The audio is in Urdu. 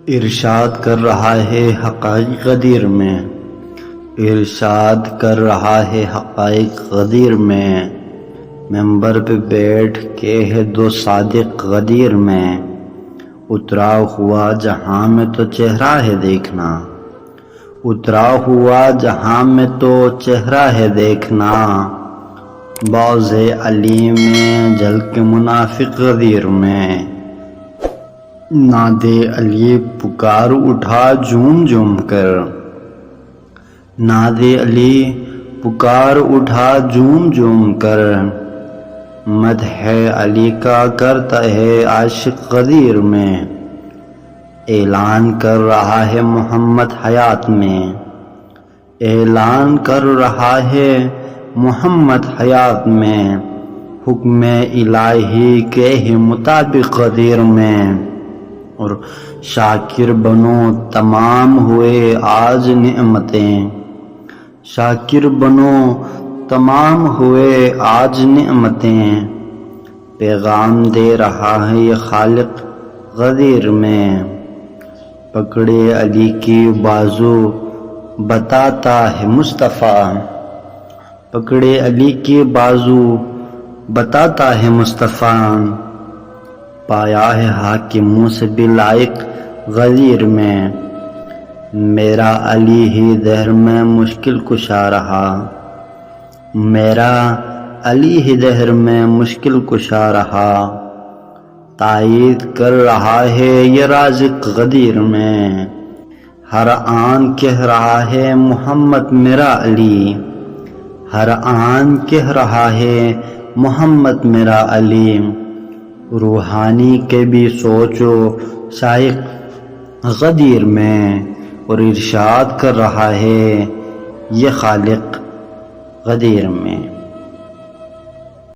ارشاد کر رہا ہے حقائق غدیر میں، ارشاد کر رہا ہے حقائق غدیر میں، منبر پہ بیٹھ کے ہے دو صادق غدیر میں، اترا ہوا جہاں میں تو چہرہ ہے دیکھنا، اترا ہوا جہاں میں تو چہرہ ہے دیکھنا، بعض علی میں جل کے منافق غدیر میں، ناد علی پکار اٹھا جھوم جھوم کر، ناد علی پکار اٹھا جھوم جھوم کر، مدح علی کا کرتا ہے عاشق غدیر میں، اعلان کر رہا ہے محمد حیات میں، اعلان کر رہا ہے محمد حیات میں، حکم الہی کے ہی مطابق غدیر میں، اور شاکر بنو تمام ہوئے آج نعمتیں، شاکر بنو تمام ہوئے آج نعمتیں، پیغام دے رہا ہے یہ خالق غدیر میں، پکڑے علی کی بازو بتاتا ہے مصطفیٰ، پکڑے علی کی بازو بتاتا ہے مصطفیٰ، پایا ہے حاکموں سے بھی لائق غدیر میں، میرا علی ہی دہر میں مشکل کشا رہا، میرا علی ہی دہر میں مشکل کشا رہا، تائید کر رہا ہے یہ رازق غدیر میں، ہر آن کہہ رہا ہے محمد میرا علی، ہر آن کہہ رہا ہے محمد میرا علی، روحانی کے بھی سوچو شائق غدیر میں، اور ارشاد کر رہا ہے یہ خالق غدیر میں۔